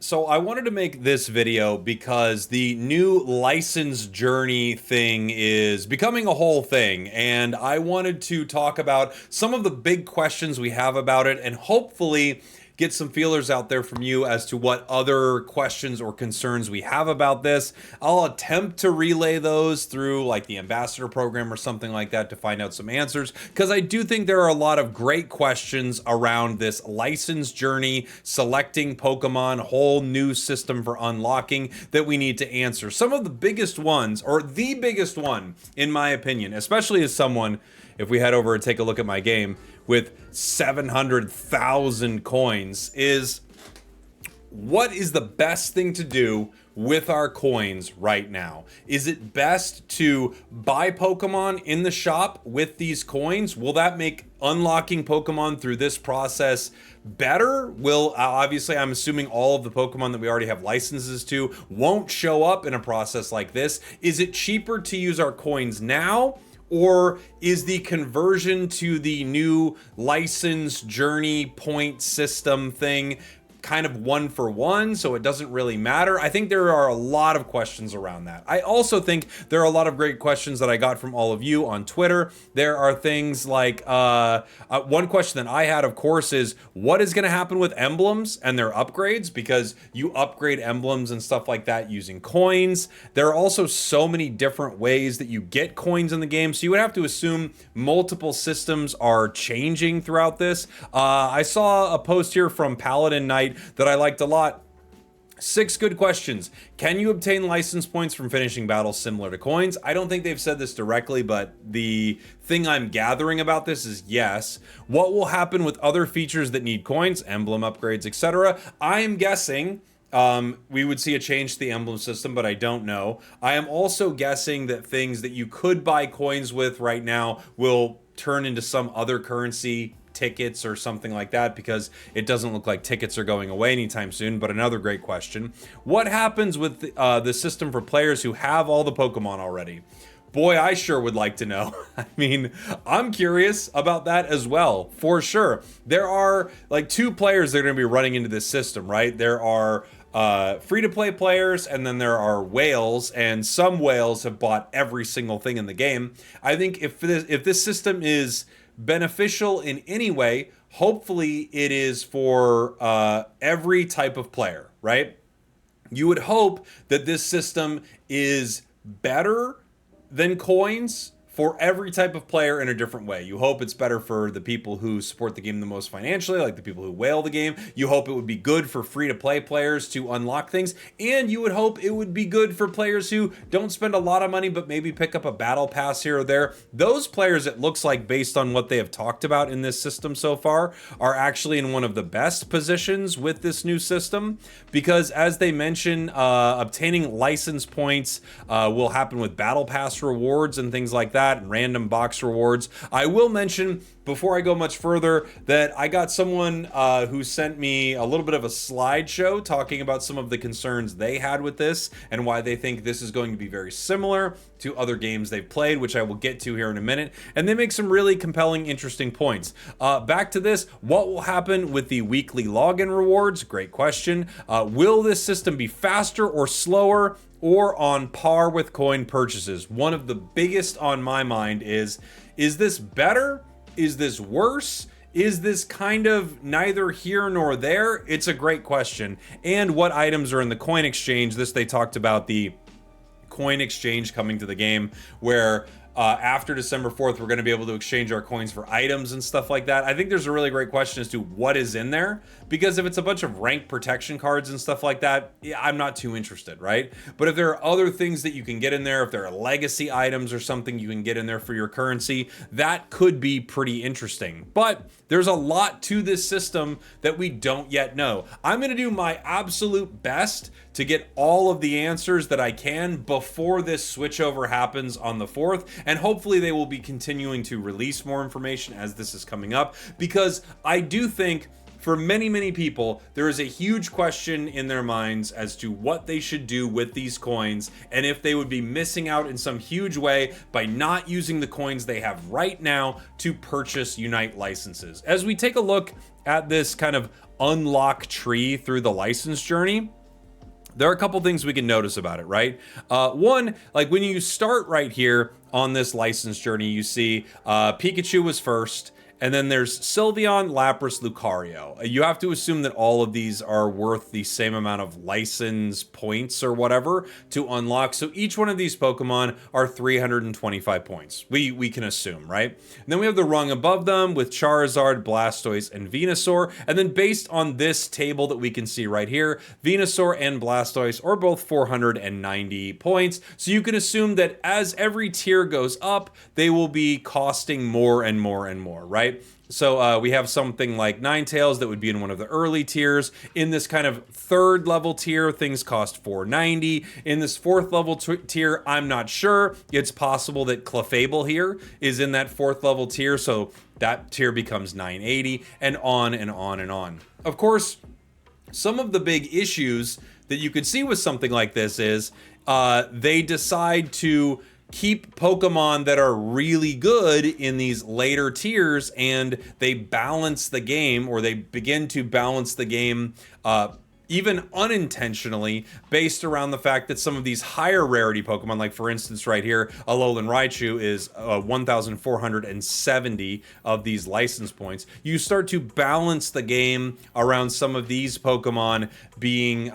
So I wanted to make this video because the new license journey thing is becoming a whole thing, and I wanted to talk about some of the big questions we have about it and hopefully get some feelers out there from you as to what other questions or concerns we have about this. I'll attempt to relay those through like the ambassador program or something like that to find out some answers, because I do think there are a lot of great questions around this license journey, selecting Pokemon, whole new system for unlocking that we need to answer. Some of the biggest ones, or the biggest one in my opinion, especially as someone, if we head over and take a look at my game, with 700,000 coins, is what is the best thing to do with our coins right now? Is it best to buy Pokemon in the shop with these coins? Will that make unlocking Pokemon through this process better? Will, obviously, I'm assuming all of the Pokemon that we already have licenses to won't show up in a process like this. Is it cheaper to use our coins now? Or is the conversion to the new license journey point system thing kind of one for one, so it doesn't really matter? I think there are a lot of questions around that. I also think there are a lot of great questions that I got from all of you on Twitter. There are things like, one question that I had, of course, is what is going to happen with emblems and their upgrades, because you upgrade emblems and stuff like that using coins. There are also so many different ways that you get coins in the game, so you would have to assume multiple systems are changing throughout this. I saw a post here from Paladin Knight that I liked a lot. 6 good questions. Can you obtain license points from finishing battles similar to coins? I don't think they've said this directly, but the thing I'm gathering about this is yes. What will happen with other features that need coins, emblem upgrades, etc.? I am guessing we would see a change to the emblem system, but I don't know. I am also guessing that things that you could buy coins with right now will turn into some other currency, tickets or something like that, because it doesn't look like tickets are going away anytime soon. But another great question: what happens with the system for players who have all the Pokemon already? Boy, I sure would like to know. I mean, I'm curious about that as well, for sure. There are like 2 players that are going to be running into this system, right? There are free-to-play players, and then there are whales, and some whales have bought every single thing in the game. I think if this system is beneficial in any way, hopefully it is for every type of player, right? You would hope that this system is better than coins for every type of player in a different way. You hope it's better for the people who support the game the most financially, like the people who whale the game. You hope it would be good for free-to-play players to unlock things. And you would hope it would be good for players who don't spend a lot of money but maybe pick up a battle pass here or there. Those players, it looks like, based on what they have talked about in this system so far, are actually in one of the best positions with this new system, because as they mention, obtaining license points will happen with battle pass rewards and things like that, and random box rewards. I will mention, before I go much further, that I got someone who sent me a little bit of a slideshow talking about some of the concerns they had with this and why they think this is going to be very similar to other games they've played, which I will get to here in a minute. And they make some really compelling, interesting points. Back to this, what will happen with the weekly login rewards? Great question. Will this system be faster or slower, or on par with coin purchases? One of the biggest on my mind is this better? Is this worse? Is this kind of neither here nor there? It's a great question. And what items are in the coin exchange? This, they talked about the coin exchange coming to the game, where after December 4th, we're going to be able to exchange our coins for items and stuff like that. I think there's a really great question as to what is in there, because if it's a bunch of rank protection cards and stuff like that, yeah, I'm not too interested, right? But if there are other things that you can get in there, if there are legacy items or something you can get in there for your currency, that could be pretty interesting. But there's a lot to this system that we don't yet know. I'm going to do my absolute best to get all of the answers that I can before this switchover happens on the 4th, and hopefully they will be continuing to release more information as this is coming up, because I do think for many, many people, there is a huge question in their minds as to what they should do with these coins, and if they would be missing out in some huge way by not using the coins they have right now to purchase Unite licenses. As we take a look at this kind of unlock tree through the license journey, there are a couple things we can notice about it, right? One, like when you start right here on this license journey, you see Pikachu was first, and then there's Sylveon, Lapras, Lucario. You have to assume that all of these are worth the same amount of license points or whatever to unlock. So each one of these Pokemon are 325 points. We can assume, right? And then we have the rung above them with Charizard, Blastoise, and Venusaur. And then based on this table that we can see right here, Venusaur and Blastoise are both 490 points. So you can assume that as every tier goes up, they will be costing more and more and more, right? So we have something like Ninetales that would be in one of the early tiers. In this kind of third level tier, things cost 490. In this fourth level tier, I'm not sure. It's possible that Clefable here is in that fourth level tier, so that tier becomes 980, and on and on and on. Of course, some of the big issues that you could see with something like this is they decide to keep Pokemon that are really good in these later tiers, and they balance the game, or they begin to balance the game even unintentionally, based around the fact that some of these higher rarity Pokemon, like for instance right here, Alolan Raichu is 1,470 of these license points. You start to balance the game around some of these Pokemon being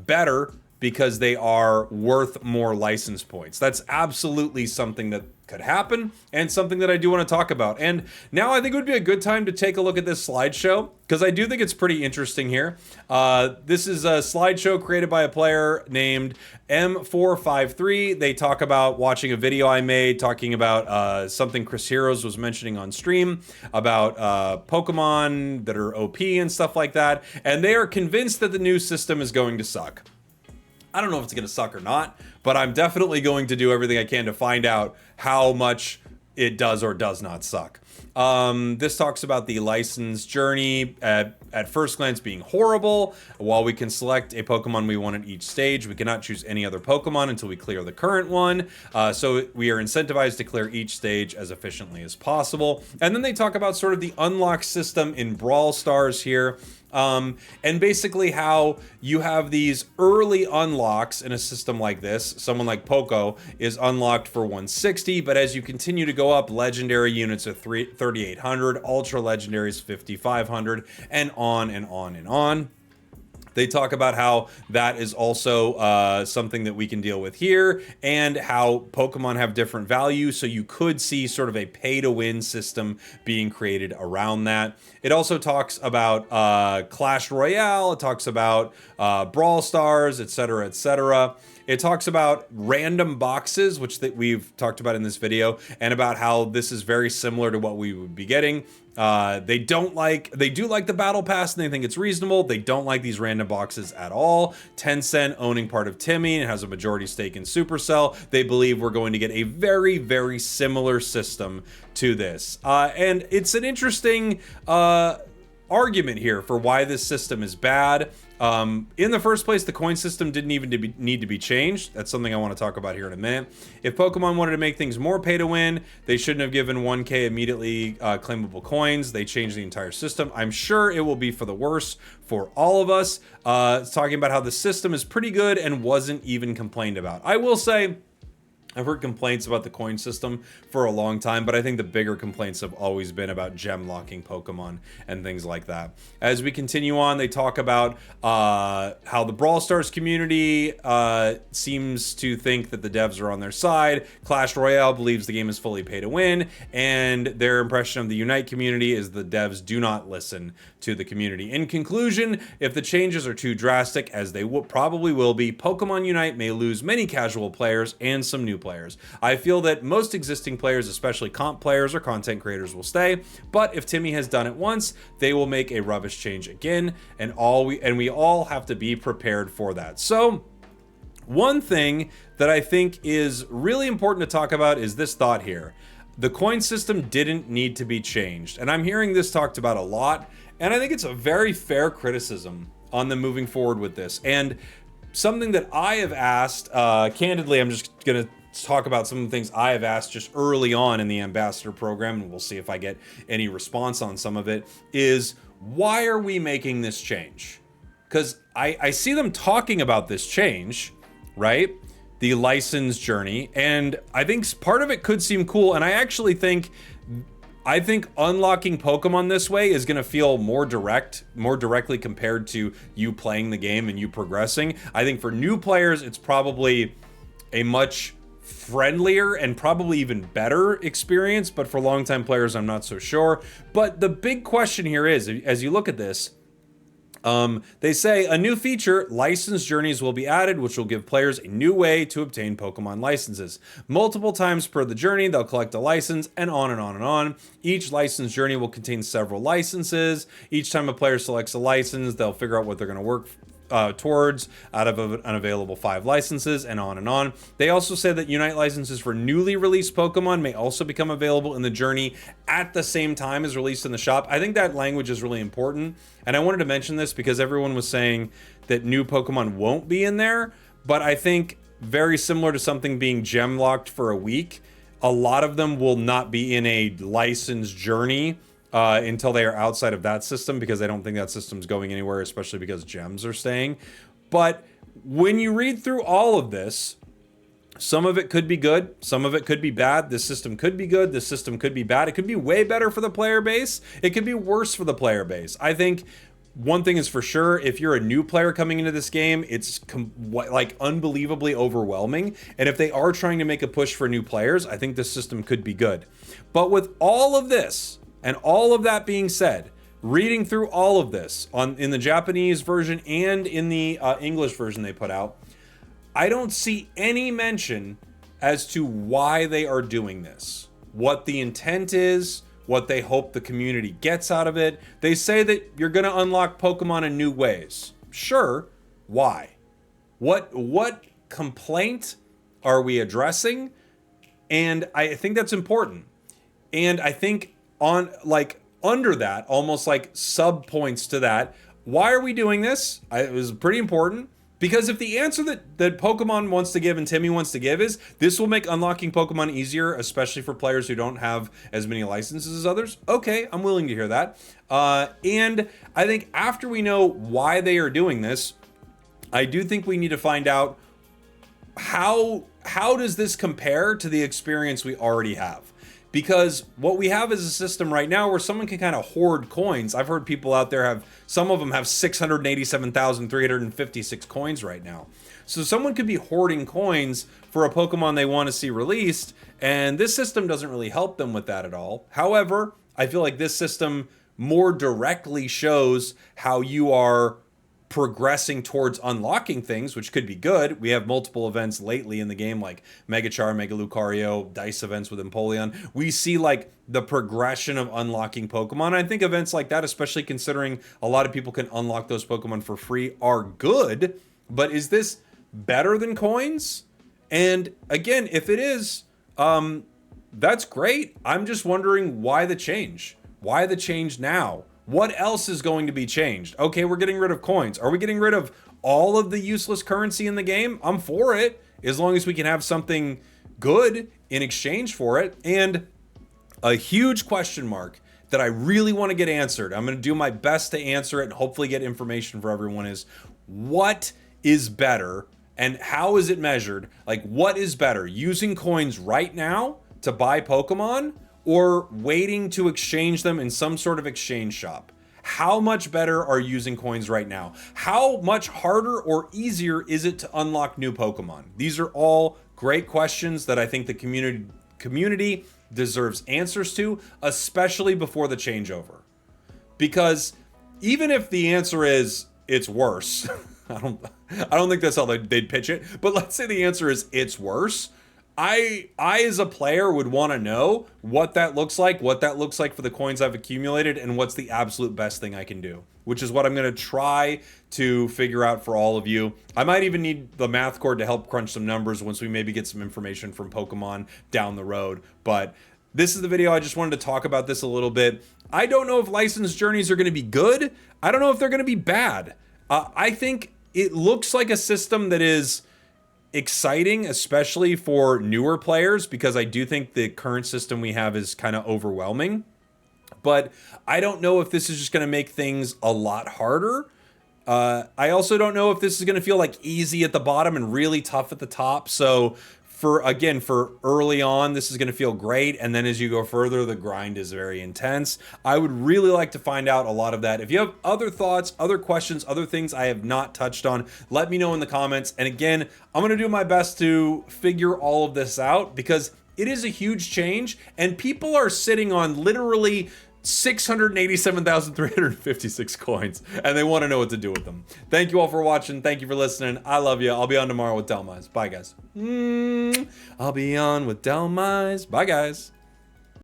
better because they are worth more license points. That's absolutely something that could happen, and something that I do want to talk about. And now I think it would be a good time to take a look at this slideshow, because I do think it's pretty interesting here. This is a slideshow created by a player named M453. They talk about watching a video I made talking about something Chris Heroes was mentioning on stream about Pokemon that are OP and stuff like that. And they are convinced that the new system is going to suck. I don't know if it's going to suck or not, but I'm definitely going to do everything I can to find out how much it does or does not suck. This talks about the license journey at first glance being horrible. While we can select a Pokemon we want at each stage, we cannot choose any other Pokemon until we clear the current one. So we are incentivized to clear each stage as efficiently as possible. And then they talk about sort of the unlock system in Brawl Stars here. And basically how you have these early unlocks in a system like this. Someone like Poco is unlocked for 160, but as you continue to go up, legendary units are 3,800, ultra legendaries 5,500, and on and on and on. They talk about how that is also something that we can deal with here, and how Pokemon have different values, so you could see sort of a pay-to-win system being created around that. It also talks about Clash Royale, it talks about Brawl Stars, etc., etc. It talks about random boxes, which that we've talked about in this video, and about how this is very similar to what we would be getting. They do like the battle pass, and they think it's reasonable. They don't like these random boxes at all. Tencent, owning part of Timmy and has a majority stake in Supercell, they believe we're going to get a very, very similar system to this. And it's an interesting argument here for why this system is bad. In the first place, the coin system didn't even need to be changed. That's something I want to talk about here in a minute. If Pokemon wanted to make things more pay to win, they shouldn't have given 1K immediately claimable coins. They changed the entire system. I'm sure it will be for the worse for all of us. It's talking about how the system is pretty good and wasn't even complained about. I will say, I've heard complaints about the coin system for a long time, but I think the bigger complaints have always been about gem locking Pokemon and things like that. As we continue on, they talk about how the Brawl Stars community seems to think that the devs are on their side. Clash Royale believes the game is fully pay to win, and their impression of the Unite community is the devs do not listen to the community. In conclusion, if the changes are too drastic, as they probably will be, Pokemon Unite may lose many casual players and some new players. I feel that most existing players, especially comp players or content creators, will stay, but if Timmy has done it once, they will make a rubbish change again, and we all have to be prepared for that. So one thing that I think is really important to talk about is this thought here. The coin system didn't need to be changed, and I'm hearing this talked about a lot, and I think it's a very fair criticism on them moving forward with this. And something that I have asked, candidly, I'm just gonna talk about some of the things I have asked just early on in the ambassador program, and we'll see if I get any response on some of it, is why are we making this change? Because I see them talking about this change, right? The license journey, and I think part of it could seem cool, and I actually think unlocking Pokemon this way is going to feel more directly compared to you playing the game and you progressing. I think for new players, it's probably a much friendlier and probably even better experience, but for longtime players, I'm not so sure. But the big question here is, as you look at this, they say a new feature, license journeys, will be added, which will give players a new way to obtain Pokemon licenses. Multiple times per the journey, they'll collect a license, and on and on and on. Each license journey will contain several licenses. Each time a player selects a license, they'll figure out what they're going to work towards out of an available 5 licenses, and on and on. They also said that Unite licenses for newly released Pokemon may also become available in the journey at the same time as released in the shop. I think that language is really important, and I wanted to mention this because everyone was saying that new Pokemon won't be in there, but I think very similar to something being gem locked for a week, a lot of them will not be in a licensed journey until they are outside of that system, because I don't think that system's going anywhere, especially because gems are staying. But when you read through all of this, some of it could be good, some of it could be bad. This system could be good, this system could be bad. It could be way better for the player base, it could be worse for the player base. I think one thing is for sure, if you're a new player coming into this game, it's like unbelievably overwhelming. And if they are trying to make a push for new players, I think this system could be good. But with all of this, and all of that being said, reading through all of this in the Japanese version and in the English version they put out, I don't see any mention as to why they are doing this, what the intent is, what they hope the community gets out of it. They say that you're going to unlock Pokemon in new ways. Sure, why? What complaint are we addressing? And I think that's important. And I think under that, almost like sub points to that, why are we doing this? It was pretty important, because if the answer that Pokemon wants to give and Timmy wants to give is this will make unlocking Pokemon easier, especially for players who don't have as many licenses as others, okay, I'm willing to hear that. And I think after we know why they are doing this, I do think we need to find out how does this compare to the experience we already have? Because what we have is a system right now where someone can kind of hoard coins. I've heard people out there some of them have 687,356 coins right now. So someone could be hoarding coins for a Pokemon they want to see released, and this system doesn't really help them with that at all. However, I feel like this system more directly shows how you are progressing towards unlocking things, which could be good. We have multiple events lately in the game, like Mega Char, Mega Lucario, dice events with Empoleon. We see like the progression of unlocking Pokemon. I think events like that, especially considering a lot of people can unlock those Pokemon for free, are good. But is this better than coins? And again, if it is, that's great. I'm just wondering why the change? Why the change now? What else is going to be changed? Okay, we're getting rid of coins. Are we getting rid of all of the useless currency in the game? I'm for it, as long as we can have something good in exchange for it. And a huge question mark that I really want to get answered, I'm going to do my best to answer it and hopefully get information for everyone, is what is better and how is it measured? Like, what is better, using coins right now to buy Pokemon, or waiting to exchange them in some sort of exchange shop? How much better are using coins right now? How much harder or easier is it to unlock new Pokemon? These are all great questions that I think the community deserves answers to, especially before the changeover. Because even if the answer is it's worse, I don't think that's how they'd pitch it, but let's say the answer is it's worse. I as a player would want to know what that looks like for the coins I've accumulated, and what's the absolute best thing I can do, which is what I'm going to try to figure out for all of you. I might even need the math cord to help crunch some numbers once we maybe get some information from Pokemon down the road. But this is the video. I just wanted to talk about this a little bit. I don't know if licensed journeys are going to be good. I don't know if they're going to be bad. I think it looks like a system that is exciting, especially for newer players, because I do think the current system we have is kind of overwhelming. but I don't know if this is just going to make things a lot harder. I also don't know if this is going to feel like easy at the bottom and really tough at the top. So for early on, this is going to feel great. And then as you go further, the grind is very intense. I would really like to find out a lot of that. If you have other thoughts, other questions, other things I have not touched on, let me know in the comments. And again, I'm going to do my best to figure all of this out because it is a huge change and people are sitting on literally 687,356 coins and they want to know what to do with them. Thank you all for watching. Thank you for listening. I love you. I'll be on tomorrow with Delmize. Bye guys. I'll be on with Delmize. Bye guys.